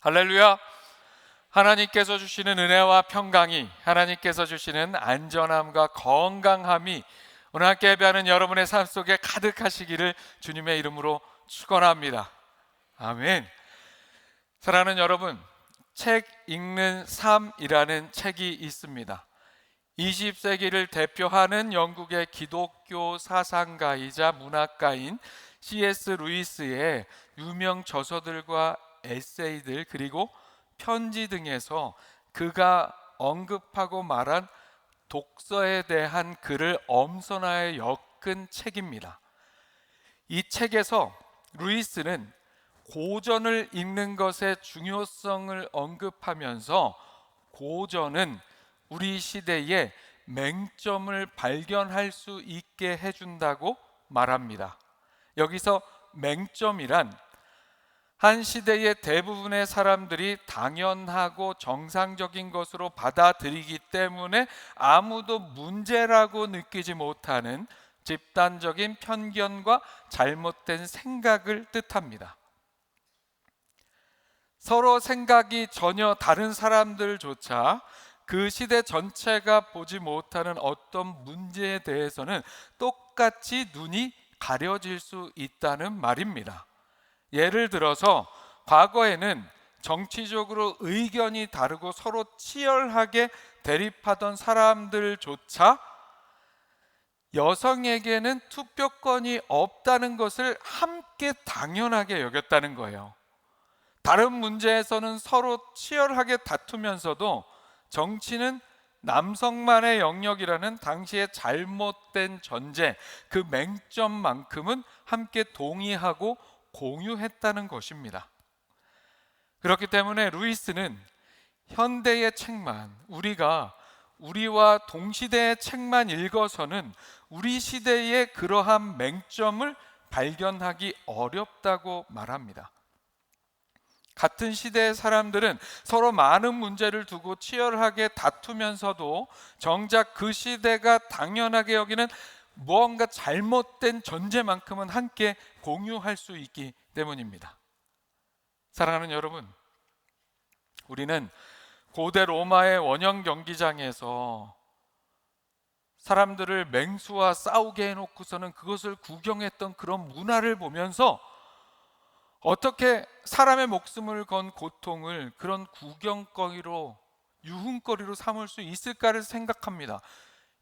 할렐루야. 하나님께서 주시는 은혜와 평강이, 하나님께서 주시는 안전함과 건강함이 오늘 함께 예배하는 여러분의 삶 속에 가득하시기를 주님의 이름으로 축원합니다. 아멘. 사랑하는 여러분, 책 읽는 삶이라는 책이 있습니다. 20세기를 대표하는 영국의 기독교 사상가이자 문학가인 C.S. 루이스의 유명 저서들과 에세이들 그리고 편지 등에서 그가 언급하고 말한 독서에 대한 글을 엄선하여 엮은 책입니다. 이 책에서 루이스는 고전을 읽는 것의 중요성을 언급하면서 고전은 우리 시대의 맹점을 발견할 수 있게 해준다고 말합니다. 여기서 맹점이란 한 시대의 대부분의 사람들이 당연하고 정상적인 것으로 받아들이기 때문에 아무도 문제라고 느끼지 못하는 집단적인 편견과 잘못된 생각을 뜻합니다. 서로 생각이 전혀 다른 사람들조차 그 시대 전체가 보지 못하는 어떤 문제에 대해서는 똑같이 눈이 가려질 수 있다는 말입니다. 예를 들어서 과거에는 정치적으로 의견이 다르고 서로 치열하게 대립하던 사람들조차 여성에게는 투표권이 없다는 것을 함께 당연하게 여겼다는 거예요. 다른 문제에서는 서로 치열하게 다투면서도 정치는 남성만의 영역이라는 당시의 잘못된 전제, 그 맹점만큼은 함께 동의하고 공유했다는 것입니다. 그렇기 때문에 루이스는 현대의 책만, 우리와 동시대의 책만 읽어서는 우리 시대의 그러한 맹점을 발견하기 어렵다고 말합니다. 같은 시대의 사람들은 서로 많은 문제를 두고 치열하게 다투면서도 정작 그 시대가 당연하게 여기는 무언가 잘못된 전제만큼은 함께 공유할 수 있기 때문입니다. 사랑하는 여러분, 우리는 고대 로마의 원형 경기장에서 사람들을 맹수와 싸우게 해놓고서는 그것을 구경했던 그런 문화를 보면서 어떻게 사람의 목숨을 건 고통을 그런 구경거리로, 유흥거리로 삼을 수 있을까를 생각합니다.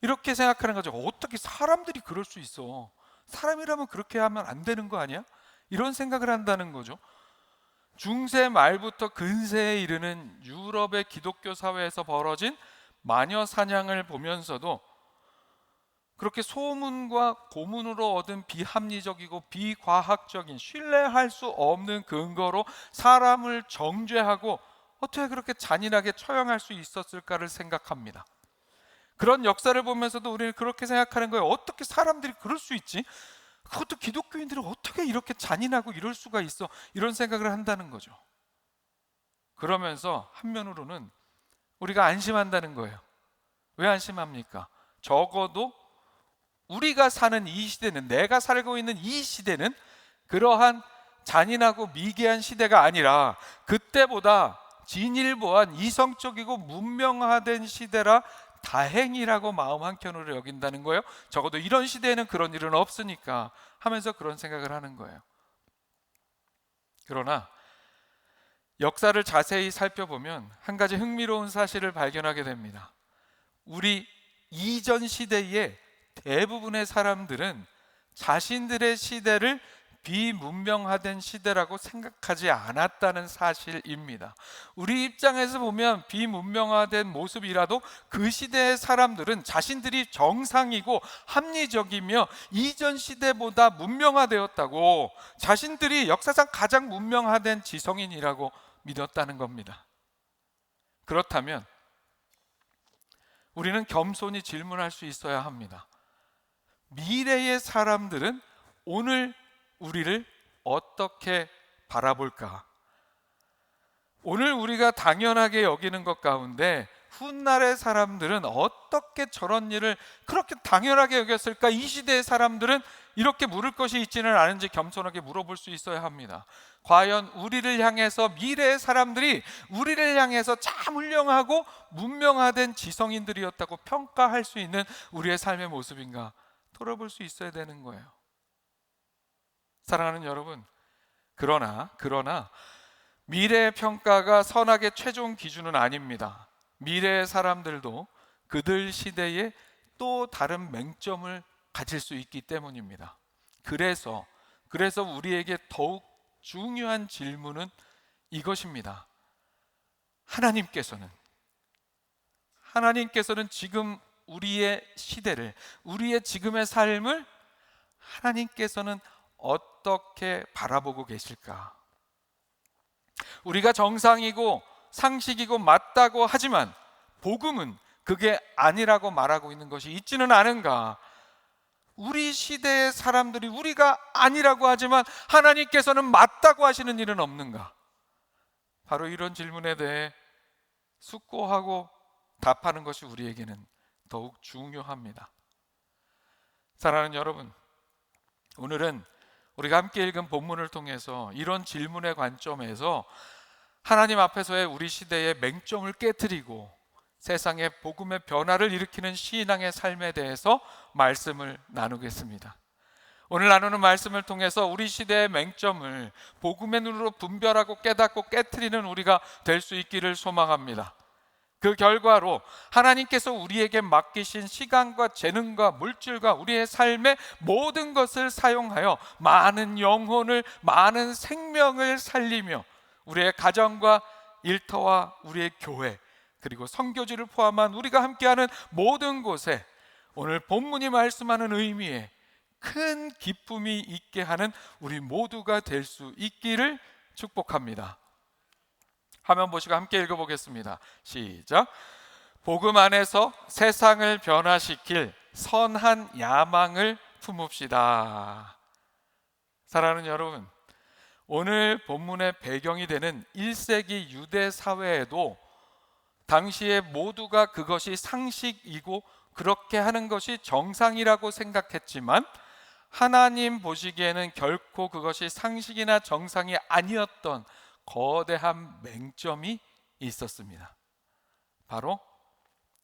이렇게 생각하는 거죠. 어떻게 사람들이 그럴 수 있어? 사람이라면 그렇게 하면 안 되는 거 아니야? 이런 생각을 한다는 거죠. 중세 말부터 근세에 이르는 유럽의 기독교 사회에서 벌어진 마녀 사냥을 보면서도 그렇게 소문과 고문으로 얻은 비합리적이고 비과학적인, 신뢰할 수 없는 근거로 사람을 정죄하고 어떻게 그렇게 잔인하게 처형할 수 있었을까를 생각합니다. 그런 역사를 보면서도 우리는 그렇게 생각하는 거예요. 어떻게 사람들이 그럴 수 있지? 그것도 기독교인들이 어떻게 이렇게 잔인하고 이럴 수가 있어? 이런 생각을 한다는 거죠. 그러면서 한면으로는 우리가 안심한다는 거예요. 왜 안심합니까? 적어도 우리가 사는 이 시대는, 내가 살고 있는 이 시대는 그러한 잔인하고 미개한 시대가 아니라 그때보다 진일보한 이성적이고 문명화된 시대라 다행이라고 마음 한켠으로 여긴다는 거예요. 적어도 이런 시대에는 그런 일은 없으니까 하면서 그런 생각을 하는 거예요. 그러나 역사를 자세히 살펴보면 한 가지 흥미로운 사실을 발견하게 됩니다. 우리 이전 시대의 대부분의 사람들은 자신들의 시대를 비문명화된 시대라고 생각하지 않았다는 사실입니다. 우리 입장에서 보면 비문명화된 모습이라도 그 시대의 사람들은 자신들이 정상이고 합리적이며 이전 시대보다 문명화되었다고, 자신들이 역사상 가장 문명화된 지성인이라고 믿었다는 겁니다. 그렇다면 우리는 겸손히 질문할 수 있어야 합니다. 미래의 사람들은 오늘 우리를 어떻게 바라볼까? 오늘 우리가 당연하게 여기는 것 가운데 훗날의 사람들은 어떻게 저런 일을 그렇게 당연하게 여겼을까? 이 시대의 사람들은 이렇게 물을 것이 있지는 않은지 겸손하게 물어볼 수 있어야 합니다. 과연 우리를 향해서, 미래의 사람들이 우리를 향해서 참 훌륭하고 문명화된 지성인들이었다고 평가할 수 있는 우리의 삶의 모습인가 돌아볼 수 있어야 되는 거예요. 사랑하는 여러분, 그러나 미래의 평가가 선악의 최종 기준은 아닙니다. 미래의 사람들도 그들 시대에 또 다른 맹점을 가질 수 있기 때문입니다. 그래서 우리에게 더욱 중요한 질문은 이것입니다. 하나님께서는 지금 우리의 시대를, 우리의 지금의 삶을 하나님께서는 어떻게 바라보고 계실까? 우리가 정상이고 상식이고 맞다고 하지만 복음은 그게 아니라고 말하고 있는 것이 있지는 않은가? 우리 시대의 사람들이 우리가 아니라고 하지만 하나님께서는 맞다고 하시는 일은 없는가? 바로 이런 질문에 대해 숙고하고 답하는 것이 우리에게는 더욱 중요합니다. 사랑하는 여러분, 오늘은 우리가 함께 읽은 본문을 통해서 이런 질문의 관점에서 하나님 앞에서의 우리 시대의 맹점을 깨트리고 세상에 복음의 변화를 일으키는 신앙의 삶에 대해서 말씀을 나누겠습니다. 오늘 나누는 말씀을 통해서 우리 시대의 맹점을 복음의 눈으로 분별하고 깨닫고 깨트리는 우리가 될 수 있기를 소망합니다. 그 결과로 하나님께서 우리에게 맡기신 시간과 재능과 물질과 우리의 삶의 모든 것을 사용하여 많은 영혼을, 많은 생명을 살리며 우리의 가정과 일터와 우리의 교회, 그리고 선교지를 포함한 우리가 함께하는 모든 곳에 오늘 본문이 말씀하는 의미에 큰 기쁨이 있게 하는 우리 모두가 될 수 있기를 축복합니다. 화면 보시고 함께 읽어보겠습니다. 시작. 복음 안에서 세상을 변화시킬 선한 야망을 품읍시다. 사랑하는 여러분, 오늘 본문의 배경이 되는 1세기 유대 사회에도 당시에 모두가 그것이 상식이고 그렇게 하는 것이 정상이라고 생각했지만 하나님 보시기에는 결코 그것이 상식이나 정상이 아니었던 거대한 맹점이 있었습니다. 바로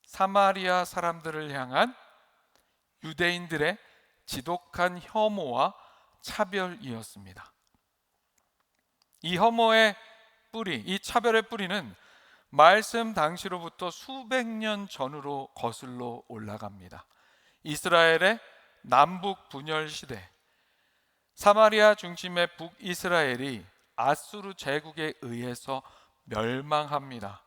사마리아 사람들을 향한 유대인들의 지독한 혐오와 차별이었습니다. 이 혐오의 뿌리, 이 차별의 뿌리는 말씀 당시로부터 수백 년 전으로 거슬러 올라갑니다. 이스라엘의 남북 분열 시대, 사마리아 중심의 북이스라엘이 아수르 제국에 의해서 멸망합니다.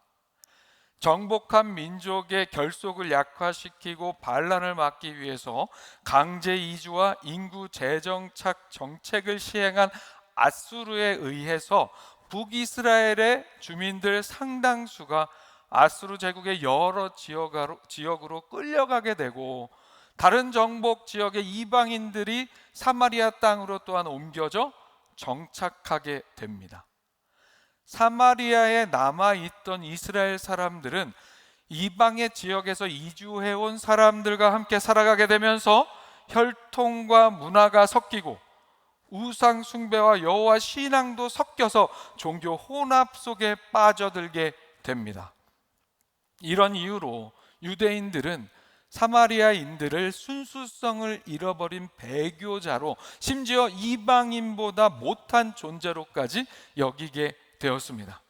정복한 민족의 결속을 약화시키고 반란을 막기 위해서 강제 이주와 인구 재정착 정책을 시행한 아수르에 의해서 북이스라엘의 주민들 상당수가 아수르 제국의 여러 지역으로 끌려가게 되고 다른 정복 지역의 이방인들이 사마리아 땅으로 또한 옮겨져 정착하게 됩니다. 사마리아에 남아있던 이스라엘 사람들은 이방의 지역에서 이주해온 사람들과 함께 살아가게 되면서 혈통과 문화가 섞이고 우상 숭배와 여호와 신앙도 섞여서 종교 혼합 속에 빠져들게 됩니다. 이런 이유로 유대인들은 사마리아인들을 순수성을 잃어버린 배교자로, 심지어 이방인보다 못한 존재로까지 여기게 되었습니다.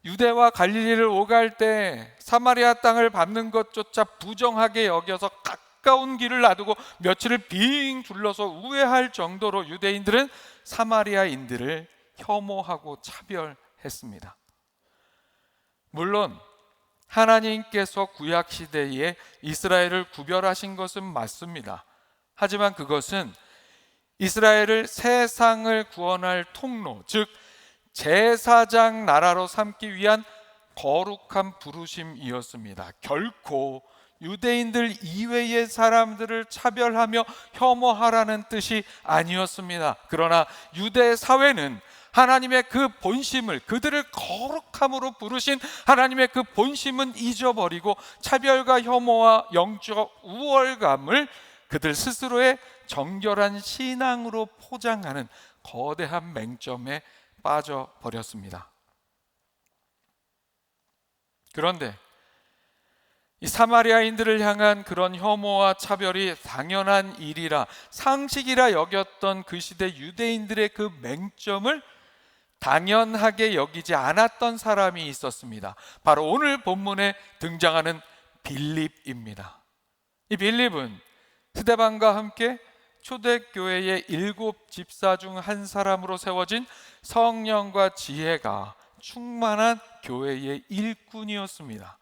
유대와 갈릴리를 오갈 때 사마리아 땅을 밟는 것조차 부정하게 여겨서 가까운 길을 놔두고 며칠을 빙 둘러서 우회할 정도로 유대인들은 사마리아인들을 혐오하고 차별했습니다. 물론 하나님께서 구약 시대에 이스라엘을 구별하신 것은 맞습니다. 하지만 그것은 이스라엘을 세상을 구원할 통로, 즉 제사장 나라로 삼기 위한 거룩한 부르심이었습니다. 결코 유대인들 이외의 사람들을 차별하며 혐오하라는 뜻이 아니었습니다. 그러나 유대 사회는 하나님의 그 본심을, 그들을 거룩함으로 부르신 하나님의 그 본심은 잊어버리고 차별과 혐오와 영적 우월감을 그들 스스로의 정결한 신앙으로 포장하는 거대한 맹점에 빠져버렸습니다. 그런데 이 사마리아인들을 향한 그런 혐오와 차별이 당연한 일이라, 상식이라 여겼던 그 시대 유대인들의 그 맹점을 당연하게 여기지 않았던 사람이 있었습니다. 바로 오늘 본문에 등장하는 빌립입니다. 이 빌립은 스데반과 함께 초대교회의 7 집사 중 한 사람으로 세워진 성령과 지혜가 충만한 교회의 일꾼이었습니다.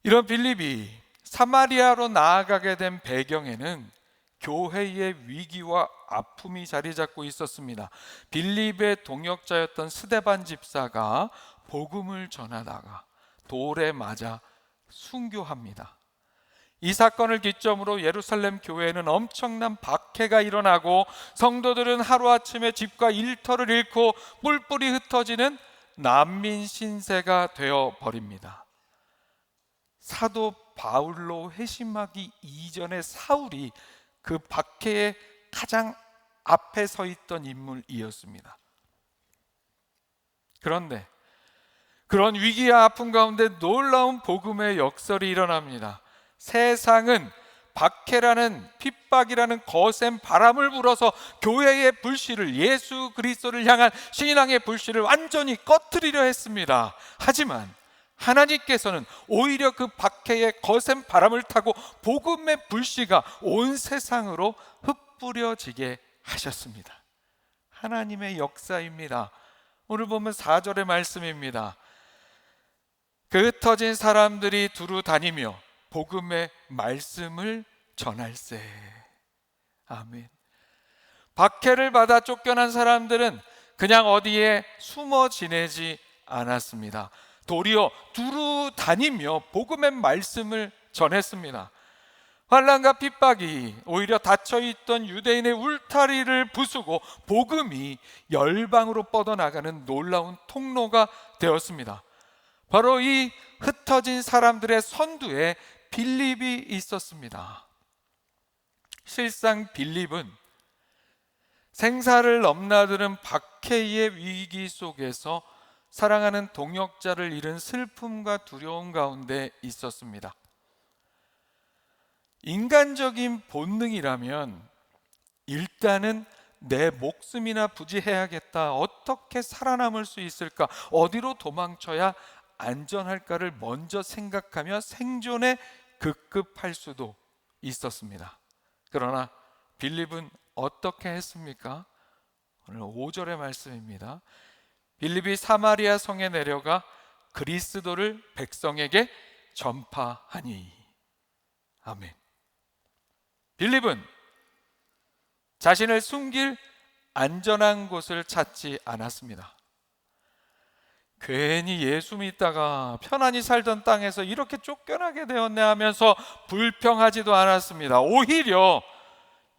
이런 빌립이 사마리아로 나아가게 된 배경에는 교회의 위기와 아픔이 자리 잡고 있었습니다. 빌립의 동역자였던 스데반 집사가 복음을 전하다가 돌에 맞아 순교합니다. 이 사건을 기점으로 예루살렘 교회에는 엄청난 박해가 일어나고 성도들은 하루아침에 집과 일터를 잃고 뿔뿔이 흩어지는 난민 신세가 되어버립니다. 사도 바울로 회심하기 이전의 사울이 그 박해의 가장 앞에 서 있던 인물이었습니다. 그런데 그런 위기와 아픔 가운데 놀라운 복음의 역설이 일어납니다. 세상은 박해라는, 핍박이라는 거센 바람을 불어서 교회의 불씨를, 예수 그리스도를 향한 신앙의 불씨를 완전히 꺼트리려 했습니다. 하지만 하나님께서는 오히려 그 박해의 거센 바람을 타고 복음의 불씨가 온 세상으로 흩뿌려지게 하셨습니다. 하나님의 역사입니다. 오늘 보면 4절의 말씀입니다. 그 흩어진 사람들이 두루 다니며 복음의 말씀을 전할세. 아멘. 박해를 받아 쫓겨난 사람들은 그냥 어디에 숨어 지내지 않았습니다. 도리어 두루 다니며 복음의 말씀을 전했습니다. 환난과 핍박이 오히려 닫혀있던 유대인의 울타리를 부수고 복음이 열방으로 뻗어나가는 놀라운 통로가 되었습니다. 바로 이 흩어진 사람들의 선두에 빌립이 있었습니다. 실상 빌립은 생사를 넘나드는 박해의 위기 속에서 사랑하는 동역자를 잃은 슬픔과 두려움 가운데 있었습니다. 인간적인 본능이라면 일단은 내 목숨이나 부지해야겠다, 어떻게 살아남을 수 있을까, 어디로 도망쳐야 안전할까를 먼저 생각하며 생존에 급급할 수도 있었습니다. 그러나 빌립은 어떻게 했습니까? 오늘 5절의 말씀입니다. 빌립이 사마리아 성에 내려가 그리스도를 백성에게 전파하니. 아멘. 빌립은 자신을 숨길 안전한 곳을 찾지 않았습니다. 괜히 예수 믿다가 편안히 살던 땅에서 이렇게 쫓겨나게 되었네 하면서 불평하지도 않았습니다. 오히려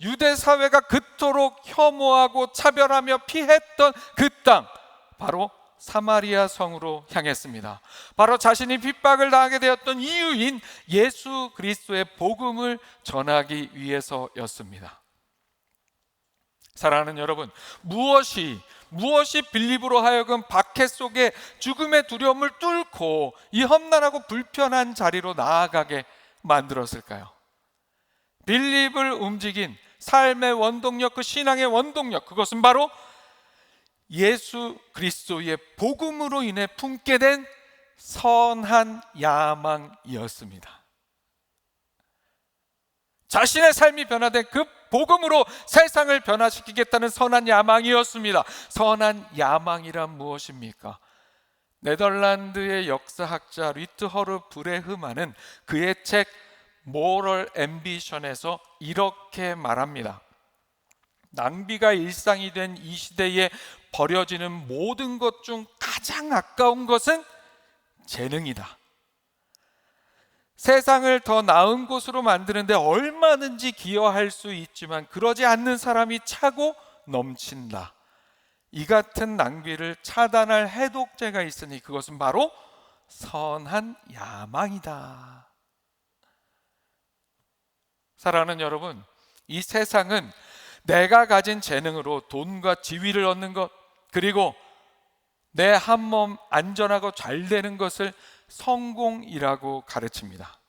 유대 사회가 그토록 혐오하고 차별하며 피했던 그 땅, 바로 사마리아 성으로 향했습니다. 바로 자신이 핍박을 당하게 되었던 이유인 예수 그리스도의 복음을 전하기 위해서였습니다. 사랑하는 여러분, 무엇이 빌립으로 하여금 박해 속에 죽음의 두려움을 뚫고 이 험난하고 불편한 자리로 나아가게 만들었을까요? 빌립을 움직인 삶의 원동력, 그 신앙의 원동력, 그것은 바로 예수 그리스도의 복음으로 인해 품게 된 선한 야망이었습니다. 자신의 삶이 변화된 그 복음으로 세상을 변화시키겠다는 선한 야망이었습니다. 선한 야망이란 무엇입니까? 네덜란드의 역사학자 리트허르 브레흐만은 그의 책 모럴 앰비션에서 이렇게 말합니다. 낭비가 일상이 된 이 시대에 버려지는 모든 것 중 가장 아까운 것은 재능이다. 세상을 더 나은 곳으로 만드는데 얼마든지 기여할 수 있지만 그러지 않는 사람이 차고 넘친다. 이 같은 낭비를 차단할 해독제가 있으니 그것은 바로 선한 야망이다. 사랑하는 여러분, 이 세상은 내가 가진 재능으로 돈과 지위를 얻는 것, 그리고 내 한 몸 안전하고 잘 되는 것을 성공이라고 가르칩니다.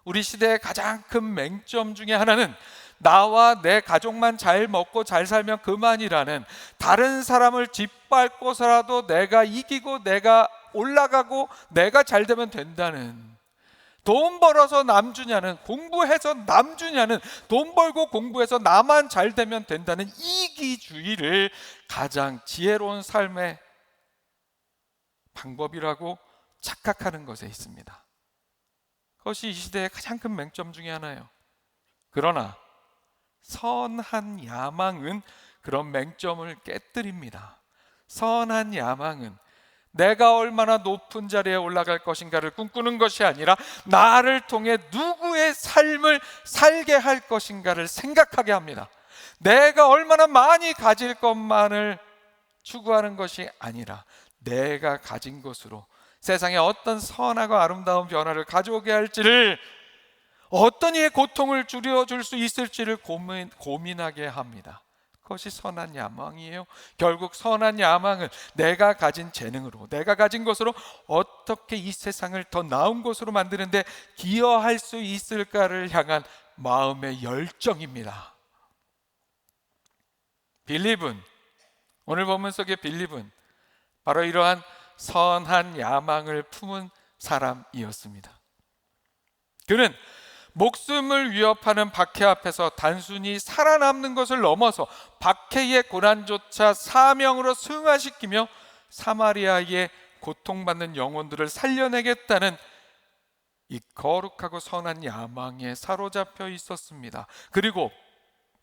우리 시대의 가장 큰 맹점 중에 하나는 나와 내 가족만 잘 먹고 잘 살면 그만이라는, 다른 사람을 짓밟고서라도 내가 이기고 내가 올라가고 내가 잘 되면 된다는, 돈 벌어서 남 주냐는, 공부해서 남 주냐는, 돈 벌고 공부해서 나만 잘 되면 된다는 이기주의를 가장 지혜로운 삶의 방법이라고 착각하는 것에 있습니다. 그것이 이 시대의 가장 큰 맹점 중에 하나예요. 그러나 선한 야망은 그런 맹점을 깨뜨립니다. 선한 야망은 내가 얼마나 높은 자리에 올라갈 것인가를 꿈꾸는 것이 아니라 나를 통해 누구의 삶을 살게 할 것인가를 생각하게 합니다. 내가 얼마나 많이 가질 것만을 추구하는 것이 아니라 내가 가진 것으로 세상에 어떤 선하고 아름다운 변화를 가져오게 할지를, 어떤 이의 고통을 줄여줄 수 있을지를 고민하게 합니다. 그것이 선한 야망이에요. 결국 선한 야망은 내가 가진 재능으로, 내가 가진 것으로 어떻게 이 세상을 더 나은 곳으로 만드는데 기여할 수 있을까를 향한 마음의 열정입니다. 빌립은, 오늘 본문 속의 빌립은 바로 이러한 선한 야망을 품은 사람이었습니다. 그는 목숨을 위협하는 박해 앞에서 단순히 살아남는 것을 넘어서 박해의 고난조차 사명으로 승화시키며 사마리아의 고통받는 영혼들을 살려내겠다는 이 거룩하고 선한 야망에 사로잡혀 있었습니다. 그리고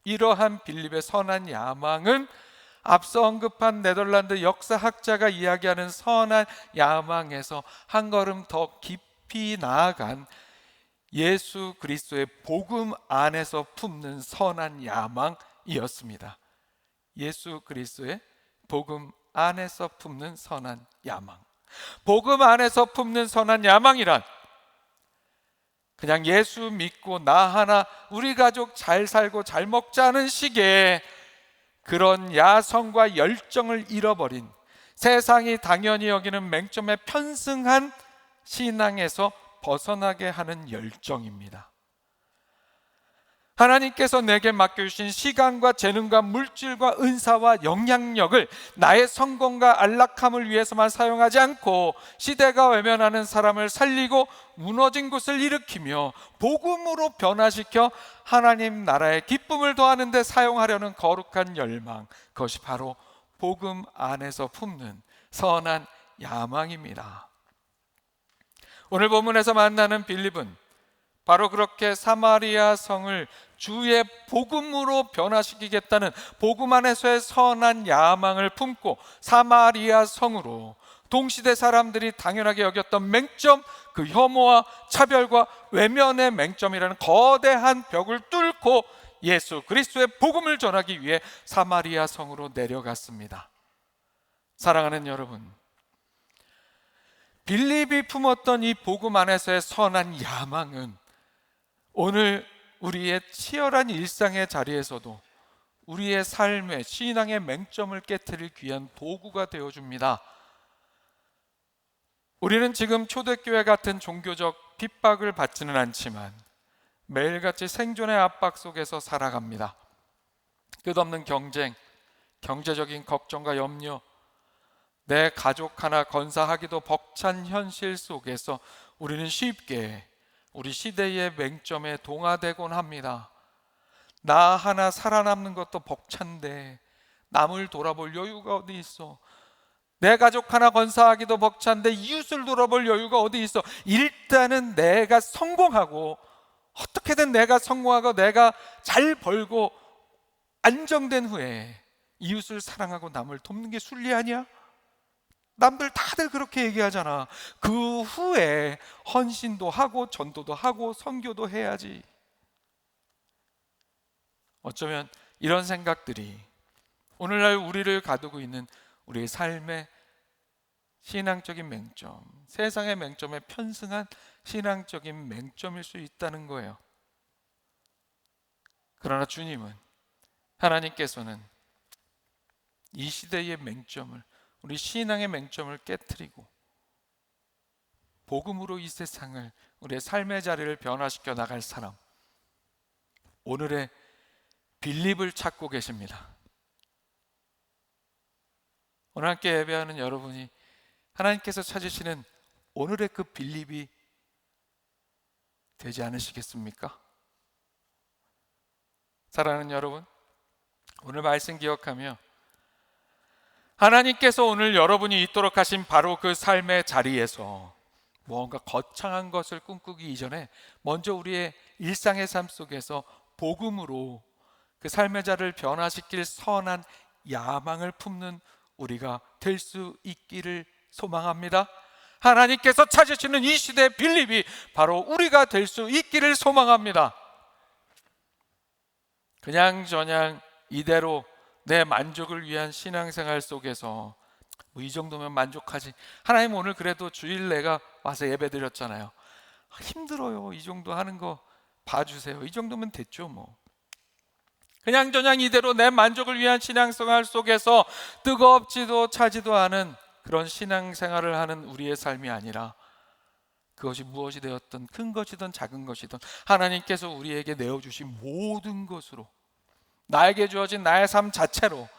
이러한 빌립의 선한 야망은 앞서 언급한 네덜란드 역사학자가 이야기하는 선한 야망에서 한 걸음 더 깊이 나아간 예수 그리스도의 복음 안에서 품는 선한 야망이었습니다. 예수 그리스도의 복음 안에서 품는 선한 야망. 복음 안에서 품는 선한 야망이란 그냥 예수 믿고 나 하나 우리 가족 잘 살고 잘 먹자는 식의 그런 야성과 열정을 잃어버린, 세상이 당연히 여기는 맹점에 편승한 신앙에서 벗어나게 하는 열정입니다. 하나님께서 내게 맡겨주신 시간과 재능과 물질과 은사와 영향력을 나의 성공과 안락함을 위해서만 사용하지 않고 시대가 외면하는 사람을 살리고 무너진 곳을 일으키며 복음으로 변화시켜 하나님 나라의 기쁨을 더하는 데 사용하려는 거룩한 열망, 그것이 바로 복음 안에서 품는 선한 야망입니다. 오늘 본문에서 만나는 빌립은 바로 그렇게 사마리아 성을 주의 복음으로 변화시키겠다는 복음 안에서의 선한 야망을 품고 사마리아 성으로 동시대 사람들이 당연하게 여겼던 맹점, 그 혐오와 차별과 외면의 맹점이라는 거대한 벽을 뚫고 예수 그리스도의 복음을 전하기 위해 사마리아 성으로 내려갔습니다. 사랑하는 여러분, 빌립이 품었던 이 복음 안에서의 선한 야망은 오늘 우리의 치열한 일상의 자리에서도 우리의 삶의 신앙의 맹점을 깨트릴 귀한 도구가 되어줍니다. 우리는 지금 초대교회 같은 종교적 핍박을 받지는 않지만 매일같이 생존의 압박 속에서 살아갑니다. 끝없는 경쟁, 경제적인 걱정과 염려, 내 가족 하나 건사하기도 벅찬 현실 속에서 우리는 쉽게 우리 시대의 맹점에 동화되곤 합니다. 나 하나 살아남는 것도 벅찬데 남을 돌아볼 여유가 어디 있어? 내 가족 하나 건사하기도 벅찬데 이웃을 돌아볼 여유가 어디 있어? 일단은 내가 성공하고, 어떻게든 내가 성공하고 내가 잘 벌고 안정된 후에 이웃을 사랑하고 남을 돕는 게 순리 아니야? 남들 다들 그렇게 얘기하잖아. 그 후에 헌신도 하고 전도도 하고 선교도 해야지. 어쩌면 이런 생각들이 오늘날 우리를 가두고 있는 우리의 삶의 신앙적인 맹점, 세상의 맹점에 편승한 신앙적인 맹점일 수 있다는 거예요. 그러나 주님은, 하나님께서는 이 시대의 맹점을, 우리 신앙의 맹점을 깨트리고 복음으로 이 세상을, 우리의 삶의 자리를 변화시켜 나갈 사람, 오늘의 빌립을 찾고 계십니다. 오늘 함께 예배하는 여러분이 하나님께서 찾으시는 오늘의 그 빌립이 되지 않으시겠습니까? 사랑하는 여러분, 오늘 말씀 기억하며 하나님께서 오늘 여러분이 있도록 하신 바로 그 삶의 자리에서 무언가 거창한 것을 꿈꾸기 이전에 먼저 우리의 일상의 삶 속에서 복음으로 그 삶의 자리를 변화시킬 선한 야망을 품는 우리가 될 수 있기를 소망합니다. 하나님께서 찾으시는 이 시대 빌립이 바로 우리가 될 수 있기를 소망합니다. 그냥저냥 이대로 내 만족을 위한 신앙생활 속에서 이 정도면 만족하지, 하나님 오늘 그래도 주일 내가 와서 예배 드렸잖아요, 힘들어요, 이 정도 하는 거 봐주세요, 이 정도면 됐죠 뭐. 그냥저냥 이대로 내 만족을 위한 신앙생활 속에서 뜨겁지도 차지도 않은 그런 신앙생활을 하는 우리의 삶이 아니라, 그것이 무엇이 되었든 큰 것이든 작은 것이든 하나님께서 우리에게 내어주신 모든 것으로, 나에게 주어진 나의 삶 자체로,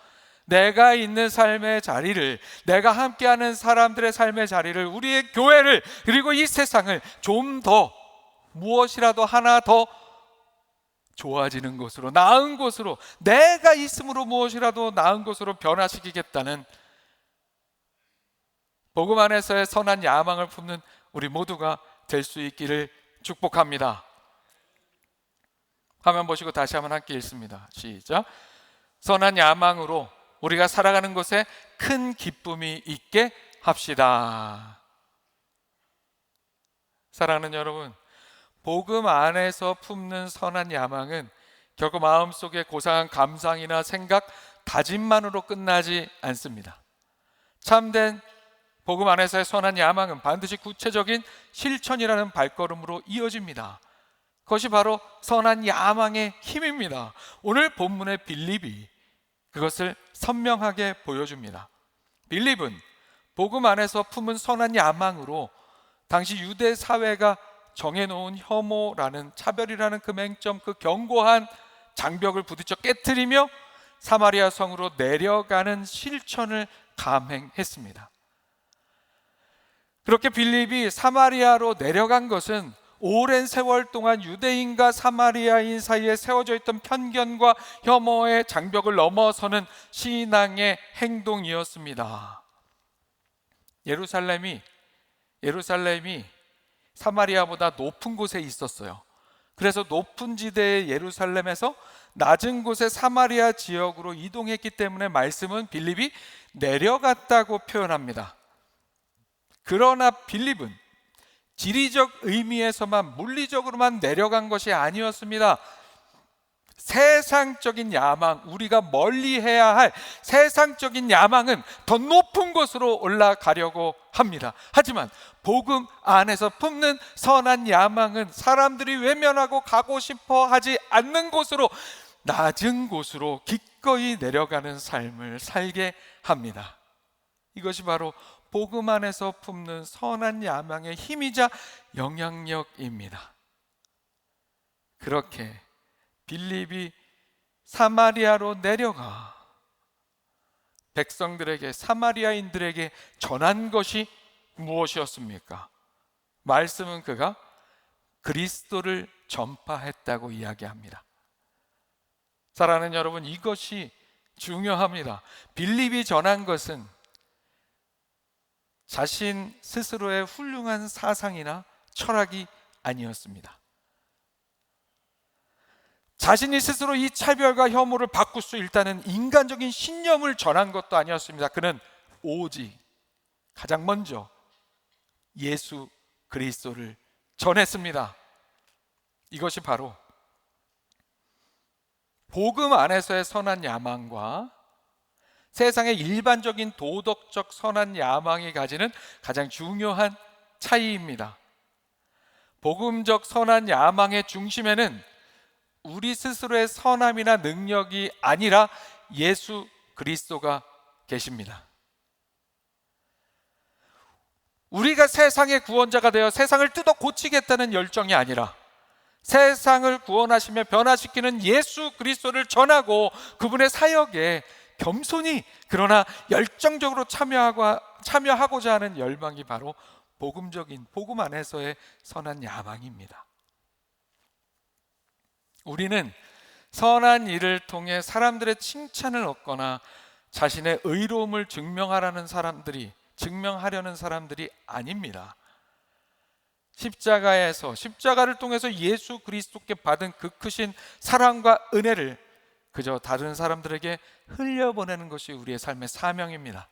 내가 있는 삶의 자리를, 내가 함께하는 사람들의 삶의 자리를, 우리의 교회를, 그리고 이 세상을 좀 더, 무엇이라도 하나 더 좋아지는 곳으로, 나은 곳으로, 내가 있음으로 무엇이라도 나은 곳으로 변화시키겠다는 복음 안에서의 선한 야망을 품는 우리 모두가 될 수 있기를 축복합니다. 화면 보시고 다시 한번 함께 읽습니다. 시작. 선한 야망으로 우리가 살아가는 곳에 큰 기쁨이 있게 합시다. 사랑하는 여러분, 복음 안에서 품는 선한 야망은 결코 마음속에 고상한 감상이나 생각, 다짐만으로 끝나지 않습니다. 참된 복음 안에서의 선한 야망은 반드시 구체적인 실천이라는 발걸음으로 이어집니다. 그것이 바로 선한 야망의 힘입니다. 오늘 본문의 빌립이 그것을 선명하게 보여줍니다. 빌립은 복음 안에서 품은 선한 야망으로 당시 유대 사회가 정해놓은 혐오라는, 차별이라는 그 맹점, 그 견고한 장벽을 부딪혀 깨트리며 사마리아 성으로 내려가는 실천을 감행했습니다. 그렇게 빌립이 사마리아로 내려간 것은 오랜 세월 동안 유대인과 사마리아인 사이에 세워져 있던 편견과 혐오의 장벽을 넘어서는 신앙의 행동이었습니다. 예루살렘이 사마리아보다 높은 곳에 있었어요. 그래서 높은 지대의 예루살렘에서 낮은 곳의 사마리아 지역으로 이동했기 때문에 말씀은 빌립이 내려갔다고 표현합니다. 그러나 빌립은 지리적 의미에서만, 물리적으로만 내려간 것이 아니었습니다. 세상적인 야망, 우리가 멀리해야 할 세상적인 야망은 더 높은 곳으로 올라가려고 합니다. 하지만 복음 안에서 품는 선한 야망은 사람들이 외면하고 가고 싶어 하지 않는 곳으로, 낮은 곳으로 기꺼이 내려가는 삶을 살게 합니다. 이것이 바로 복음 안에서 품는 선한 야망의 힘이자 영향력입니다. 그렇게 빌립이 사마리아로 내려가 백성들에게, 사마리아인들에게 전한 것이 무엇이었습니까? 말씀은 그가 그리스도를 전파했다고 이야기합니다. 사랑하는 여러분, 이것이 중요합니다. 빌립이 전한 것은 자신 스스로의 훌륭한 사상이나 철학이 아니었습니다. 자신이 스스로 이 차별과 혐오를 바꿀 수 있다는 인간적인 신념을 전한 것도 아니었습니다. 그는 오직 가장 먼저 예수 그리스도를 전했습니다. 이것이 바로 복음 안에서의 선한 야망과 세상의 일반적인 도덕적 선한 야망이 가지는 가장 중요한 차이입니다. 복음적 선한 야망의 중심에는 우리 스스로의 선함이나 능력이 아니라 예수 그리스도가 계십니다. 우리가 세상의 구원자가 되어 세상을 뜯어 고치겠다는 열정이 아니라 세상을 구원하시며 변화시키는 예수 그리스도를 전하고 그분의 사역에 겸손히 그러나 열정적으로 참여하고자 하는 열망이 바로 복음적인 복음 안에서의 선한 야망입니다. 우리는 선한 일을 통해 사람들의 칭찬을 얻거나 자신의 의로움을 증명하려는 사람들이 아닙니다. 십자가를 통해서 예수 그리스도께 받은 그 크신 사랑과 은혜를 그저 다른 사람들에게 흘려보내는 것이 우리의 삶의 사명입니다.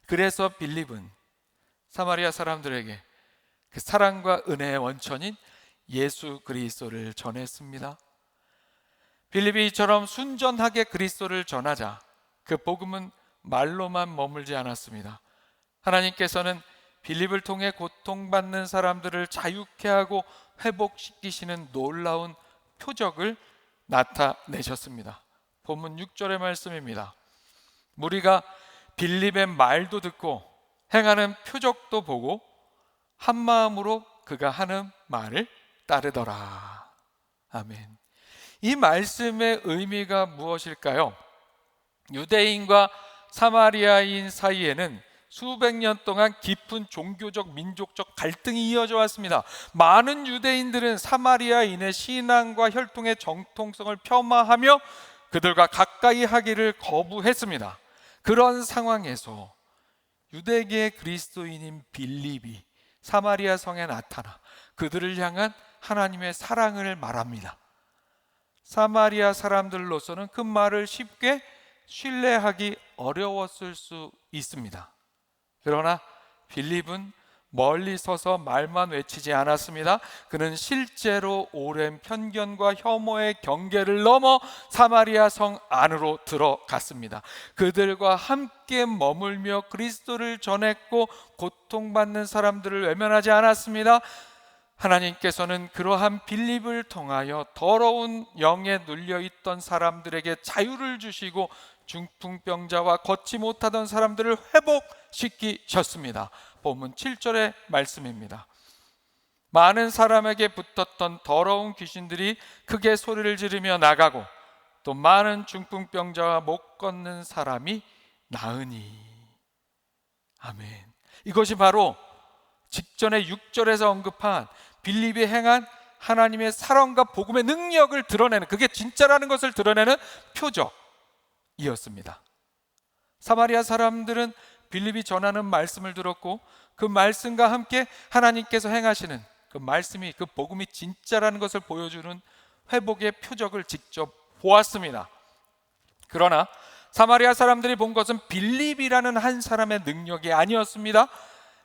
그래서 빌립은 사마리아 사람들에게 그 사랑과 은혜의 원천인 예수 그리스도를 전했습니다. 빌립이 이처럼 순전하게 그리스도를 전하자 그 복음은 말로만 머물지 않았습니다. 하나님께서는 빌립을 통해 고통받는 사람들을 자유케 하고 회복시키시는 놀라운 표적을 나타내셨습니다. 본문 6절의 말씀입니다. 무리가 빌립의 말도 듣고 행하는 표적도 보고 한 마음으로 그가 하는 말을 따르더라. 아멘. 이 말씀의 의미가 무엇일까요? 유대인과 사마리아인 사이에는 수백 년 동안 깊은 종교적, 민족적 갈등이 이어져 왔습니다. 많은 유대인들은 사마리아인의 신앙과 혈통의 정통성을 폄하하며 그들과 가까이 하기를 거부했습니다. 그런 상황에서 유대계의 그리스도인인 빌립이 사마리아 성에 나타나 그들을 향한 하나님의 사랑을 말합니다. 사마리아 사람들로서는 그 말을 쉽게 신뢰하기 어려웠을 수 있습니다. 그러나 빌립은 멀리 서서 말만 외치지 않았습니다. 그는 실제로 오랜 편견과 혐오의 경계를 넘어 사마리아 성 안으로 들어갔습니다. 그들과 함께 머물며 그리스도를 전했고 고통받는 사람들을 외면하지 않았습니다. 하나님께서는 그러한 빌립을 통하여 더러운 영에 눌려있던 사람들에게 자유를 주시고 중풍병자와 걷지 못하던 사람들을 회복시키셨습니다. 본문 7절의 말씀입니다. 많은 사람에게 붙었던 더러운 귀신들이 크게 소리를 지르며 나가고 또 많은 중풍병자와 못 걷는 사람이 나으니. 아멘. 이것이 바로 직전에 6절에서 언급한 빌립이 행한 하나님의 사랑과 복음의 능력을 드러내는, 그게 진짜라는 것을 드러내는 표적이었습니다. 사마리아 사람들은 빌립이 전하는 말씀을 들었고 그 말씀과 함께 하나님께서 행하시는 그 말씀이, 그 복음이 진짜라는 것을 보여주는 회복의 표적을 직접 보았습니다. 그러나 사마리아 사람들이 본 것은 빌립이라는 한 사람의 능력이 아니었습니다.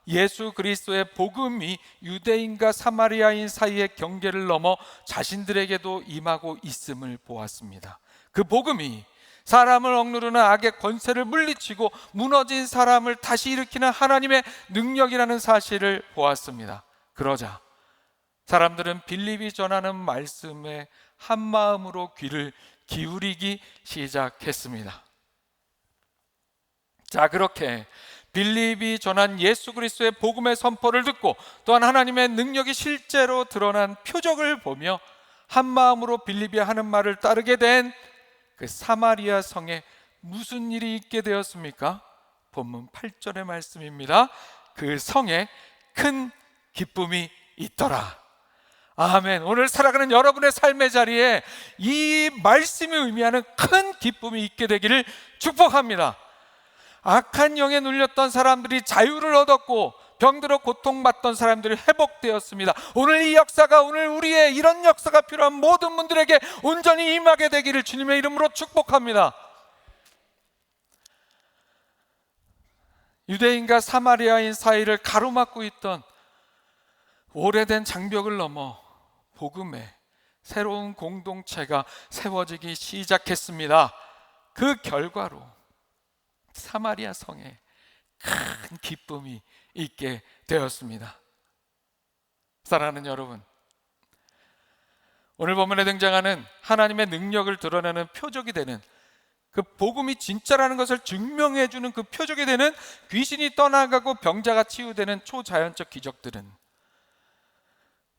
예수 그리스도의 복음이 유대인과 사마리아인 사이의 경계를 넘어 자신들에게도 임하고 있음을 보았습니다. 그 복음이 사람을 억누르는 악의 권세를 물리치고 무너진 사람을 다시 일으키는 하나님의 능력이라는 사실을 보았습니다. 그러자 사람들은 빌립이 전하는 말씀에 한 마음으로 귀를 기울이기 시작했습니다. 자, 그렇게 빌립이 전한 예수 그리스도의 복음의 선포를 듣고 또한 하나님의 능력이 실제로 드러난 표적을 보며 한 마음으로 빌립이 하는 말을 따르게 된 그 사마리아 성에 무슨 일이 있게 되었습니까? 본문 8절의 말씀입니다. 그 성에 큰 기쁨이 있더라. 아멘. 오늘 살아가는 여러분의 삶의 자리에 이 말씀이 의미하는 큰 기쁨이 있게 되기를 축복합니다. 악한 영에 눌렸던 사람들이 자유를 얻었고 병들어 고통받던 사람들이 회복되었습니다. 오늘 이 역사가, 오늘 우리의 이런 역사가 필요한 모든 분들에게 온전히 임하게 되기를 주님의 이름으로 축복합니다. 유대인과 사마리아인 사이를 가로막고 있던 오래된 장벽을 넘어 복음의 새로운 공동체가 세워지기 시작했습니다. 그 결과로 사마리아 성에 큰 기쁨이 있게 되었습니다. 사랑하는 여러분, 오늘 본문에 등장하는 하나님의 능력을 드러내는 표적이 되는, 그 복음이 진짜라는 것을 증명해 주는 그 표적이 되는 귀신이 떠나가고 병자가 치유되는 초자연적 기적들은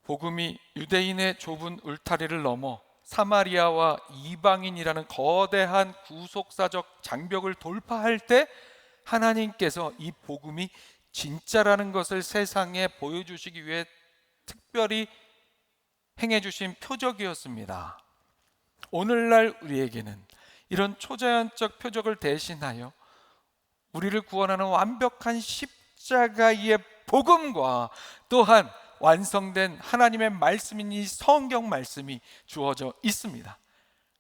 복음이 유대인의 좁은 울타리를 넘어 사마리아와 이방인이라는 거대한 구속사적 장벽을 돌파할 때 하나님께서 이 복음이 진짜라는 것을 세상에 보여주시기 위해 특별히 행해 주신 표적이었습니다. 오늘날 우리에게는 이런 초자연적 표적을 대신하여 우리를 구원하는 완벽한 십자가의 복음과 또한 완성된 하나님의 말씀인 이 성경 말씀이 주어져 있습니다.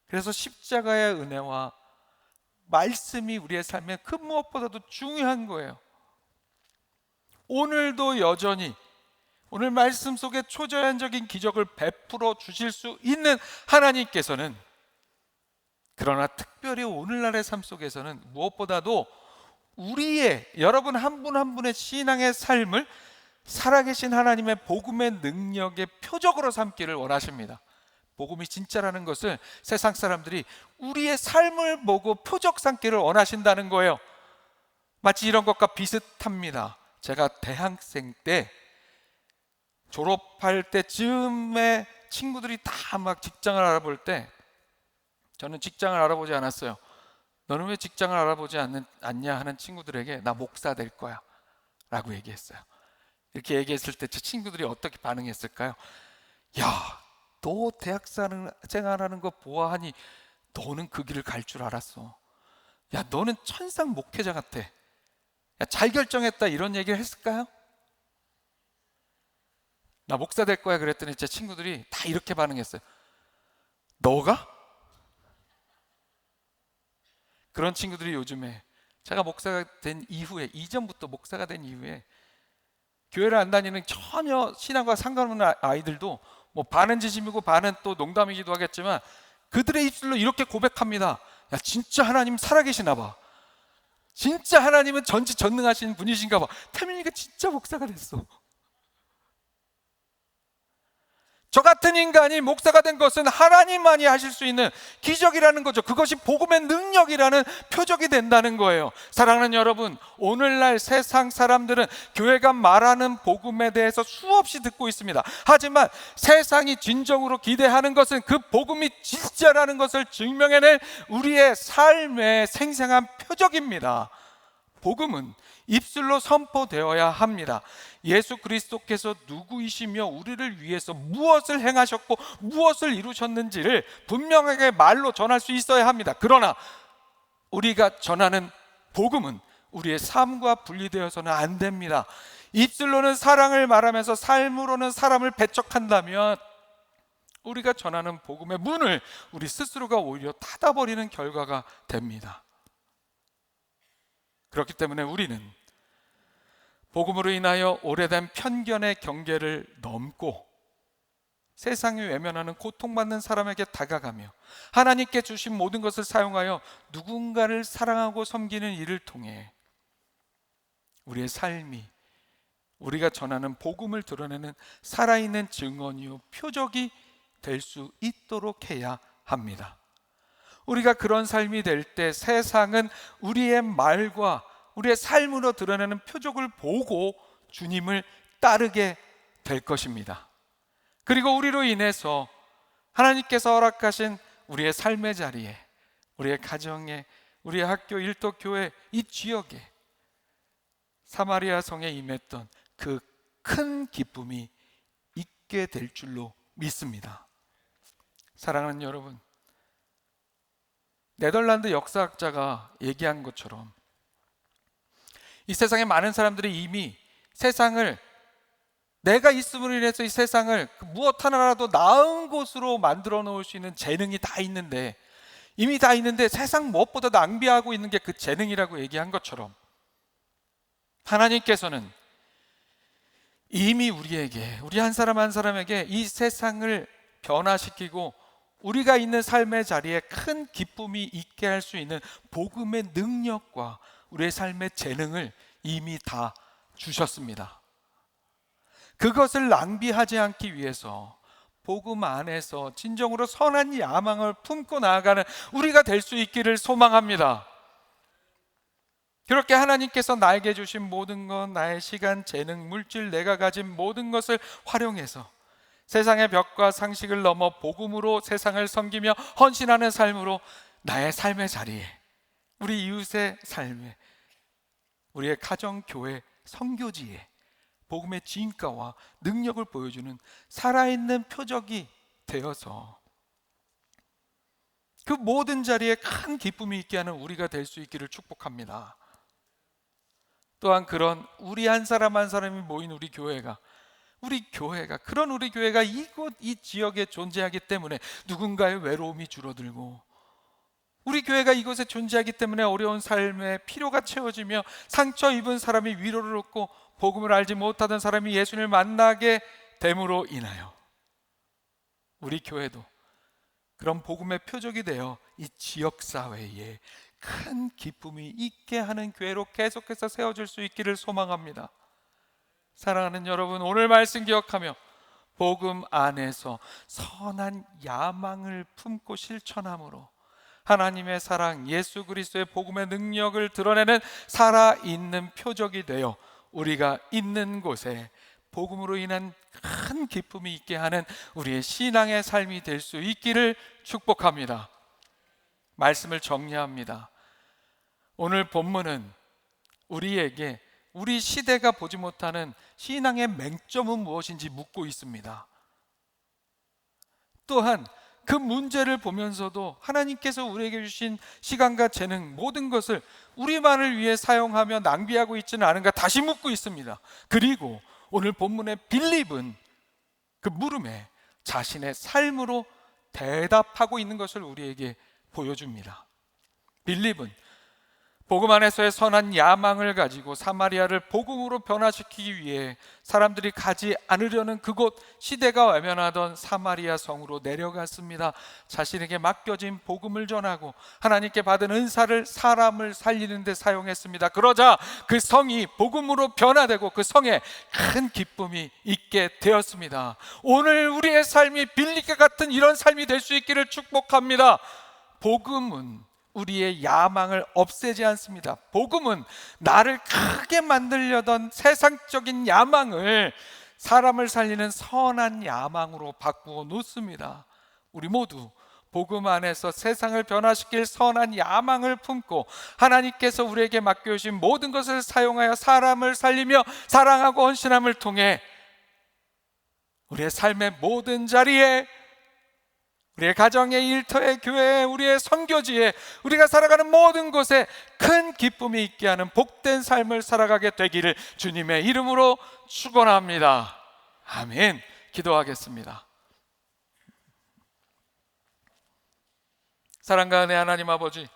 그래서 십자가의 은혜와 말씀이 우리의 삶에 그 무엇보다도 중요한 거예요. 오늘도 여전히 오늘 말씀 속에 초자연적인 기적을 베풀어 주실 수 있는 하나님께서는, 그러나 특별히 오늘날의 삶 속에서는 무엇보다도 우리의, 여러분 한 분 한 분의 신앙의 삶을 살아계신 하나님의 복음의 능력의 표적으로 삼기를 원하십니다. 복음이 진짜라는 것을 세상 사람들이 우리의 삶을 보고 표적 삼기를 원하신다는 거예요. 마치 이런 것과 비슷합니다. 제가 대학생 때 졸업할 때쯤에 친구들이 다 막 직장을 알아볼 때 저는 직장을 알아보지 않았어요. 너는 왜 직장을 알아보지 않냐 하는 친구들에게 나 목사 될 거야 라고 얘기했어요. 이렇게 얘기했을 때 제 친구들이 어떻게 반응했을까요? 야, 너 대학 생활하는 거 보아하니 너는 그 길을 갈 줄 알았어. 야, 너는 천상 목회자 같아. 야, 잘 결정했다, 이런 얘기를 했을까요? 나 목사 될 거야 그랬더니 제 친구들이 다 이렇게 반응했어요. 너가? 그런 친구들이 요즘에 제가 목사가 된 이후에, 이전부터 목사가 된 이후에 교회를 안 다니는 전혀 신앙과 상관없는 아이들도 뭐 반은 진심이고 반은 또 농담이기도 하겠지만 그들의 입술로 이렇게 고백합니다. 야, 진짜 하나님 살아계시나 봐. 진짜 하나님은 전지전능하신 분이신가 봐. 태민이가 진짜 목사가 됐어. 저 같은 인간이 목사가 된 것은 하나님만이 하실 수 있는 기적이라는 거죠. 그것이 복음의 능력이라는 표적이 된다는 거예요. 사랑하는 여러분, 오늘날 세상 사람들은 교회가 말하는 복음에 대해서 수없이 듣고 있습니다. 하지만 세상이 진정으로 기대하는 것은 그 복음이 진짜라는 것을 증명해낼 우리의 삶의 생생한 표적입니다. 복음은 입술로 선포되어야 합니다. 예수 그리스도께서 누구이시며 우리를 위해서 무엇을 행하셨고 무엇을 이루셨는지를 분명하게 말로 전할 수 있어야 합니다. 그러나 우리가 전하는 복음은 우리의 삶과 분리되어서는 안 됩니다. 입술로는 사랑을 말하면서 삶으로는 사람을 배척한다면 우리가 전하는 복음의 문을 우리 스스로가 오히려 닫아버리는 결과가 됩니다. 그렇기 때문에 우리는 복음으로 인하여 오래된 편견의 경계를 넘고 세상에 외면하는 고통받는 사람에게 다가가며 하나님께 주신 모든 것을 사용하여 누군가를 사랑하고 섬기는 일을 통해 우리의 삶이, 우리가 전하는 복음을 드러내는 살아있는 증언이요 표적이 될 수 있도록 해야 합니다. 우리가 그런 삶이 될 때 세상은 우리의 말과 우리의 삶으로 드러내는 표적을 보고 주님을 따르게 될 것입니다. 그리고 우리로 인해서 하나님께서 허락하신 우리의 삶의 자리에, 우리의 가정에, 우리의 학교, 일터, 교회, 이 지역에 사마리아 성에 임했던 그 큰 기쁨이 있게 될 줄로 믿습니다. 사랑하는 여러분, 네덜란드 역사학자가 얘기한 것처럼 이 세상에 많은 사람들이 이미 세상을, 내가 있음으로 인해서 이 세상을 무엇 하나라도 나은 곳으로 만들어 놓을 수 있는 재능이 다 있는데, 이미 다 있는데 세상 무엇보다 낭비하고 있는 게 그 재능이라고 얘기한 것처럼 하나님께서는 이미 우리에게, 우리 한 사람 한 사람에게 이 세상을 변화시키고 우리가 있는 삶의 자리에 큰 기쁨이 있게 할 수 있는 복음의 능력과 우리의 삶의 재능을 이미 다 주셨습니다. 그것을 낭비하지 않기 위해서 복음 안에서 진정으로 선한 야망을 품고 나아가는 우리가 될 수 있기를 소망합니다. 그렇게 하나님께서 나에게 주신 모든 것, 나의 시간, 재능, 물질, 내가 가진 모든 것을 활용해서 세상의 벽과 상식을 넘어 복음으로 세상을 섬기며 헌신하는 삶으로 나의 삶의 자리에, 우리 이웃의 삶에, 우리의 가정, 교회, 선교지에 복음의 진가와 능력을 보여주는 살아있는 표적이 되어서 그 모든 자리에 큰 기쁨이 있게 하는 우리가 될 수 있기를 축복합니다. 또한 그런 우리 한 사람 한 사람이 모인 우리 교회가 이곳 이 지역에 존재하기 때문에 누군가의 외로움이 줄어들고, 우리 교회가 이곳에 존재하기 때문에 어려운 삶의 필요가 채워지며 상처 입은 사람이 위로를 얻고 복음을 알지 못하던 사람이 예수님을 만나게 됨으로 인하여 우리 교회도 그런 복음의 표적이 되어 이 지역사회에 큰 기쁨이 있게 하는 교회로 계속해서 세워질 수 있기를 소망합니다. 사랑하는 여러분, 오늘 말씀 기억하며 복음 안에서 선한 야망을 품고 실천함으로 하나님의 사랑, 예수 그리스도의 복음의 능력을 드러내는 살아있는 표적이 되어 우리가 있는 곳에 복음으로 인한 큰 기쁨이 있게 하는 우리의 신앙의 삶이 될 수 있기를 축복합니다. 말씀을 정리합니다. 오늘 본문은 우리에게 우리 시대가 보지 못하는 신앙의 맹점은 무엇인지 묻고 있습니다. 또한 그 문제를 보면서도 하나님께서 우리에게 주신 시간과 재능, 모든 것을 우리만을 위해 사용하며 낭비하고 있지는 않은가 다시 묻고 있습니다. 그리고 오늘 본문의 빌립은 그 물음에 자신의 삶으로 대답하고 있는 것을 우리에게 보여줍니다. 빌립은 복음 안에서의 선한 야망을 가지고 사마리아를 복음으로 변화시키기 위해 사람들이 가지 않으려는 그곳, 시대가 외면하던 사마리아 성으로 내려갔습니다. 자신에게 맡겨진 복음을 전하고 하나님께 받은 은사를 사람을 살리는 데 사용했습니다. 그러자 그 성이 복음으로 변화되고 그 성에 큰 기쁨이 있게 되었습니다. 오늘 우리의 삶이 빌립과 같은 이런 삶이 될 수 있기를 축복합니다. 복음은 우리의 야망을 없애지 않습니다. 복음은 나를 크게 만들려던 세상적인 야망을 사람을 살리는 선한 야망으로 바꾸어 놓습니다. 우리 모두 복음 안에서 세상을 변화시킬 선한 야망을 품고 하나님께서 우리에게 맡겨주신 모든 것을 사용하여 사람을 살리며 사랑하고 헌신함을 통해 우리의 삶의 모든 자리에, 우리의 가정의 일터의 교회에, 우리의 선교지에, 우리가 살아가는 모든 곳에 큰 기쁨이 있게 하는 복된 삶을 살아가게 되기를 주님의 이름으로 축원합니다. 아멘. 기도하겠습니다. 사랑과 은혜 하나님 아버지,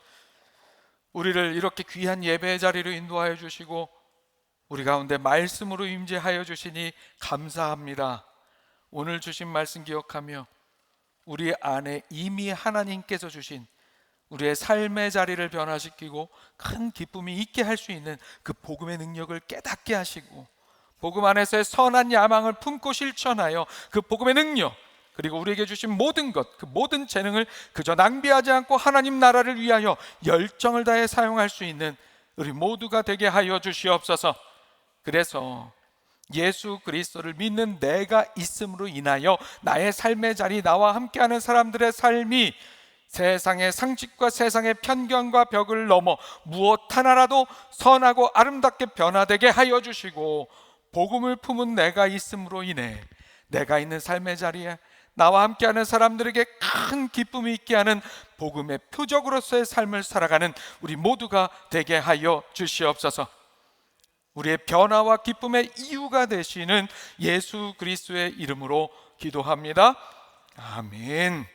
우리를 이렇게 귀한 예배의 자리로 인도하여 주시고 우리 가운데 말씀으로 임재하여 주시니 감사합니다. 오늘 주신 말씀 기억하며 우리 안에 이미 하나님께서 주신 우리의 삶의 자리를 변화시키고 큰 기쁨이 있게 할 수 있는 그 복음의 능력을 깨닫게 하시고 복음 안에서의 선한 야망을 품고 실천하여 그 복음의 능력, 그리고 우리에게 주신 모든 것, 그 모든 재능을 그저 낭비하지 않고 하나님 나라를 위하여 열정을 다해 사용할 수 있는 우리 모두가 되게 하여 주시옵소서. 그래서 예수 그리스도를 믿는 내가 있음으로 인하여 나의 삶의 자리, 나와 함께하는 사람들의 삶이 세상의 상식과 세상의 편견과 벽을 넘어 무엇 하나라도 선하고 아름답게 변화되게 하여 주시고, 복음을 품은 내가 있음으로 인해 내가 있는 삶의 자리에 나와 함께하는 사람들에게 큰 기쁨이 있게 하는 복음의 표적으로서의 삶을 살아가는 우리 모두가 되게 하여 주시옵소서. 우리의 변화와 기쁨의 이유가 되시는 예수 그리스도의 이름으로 기도합니다. 아멘.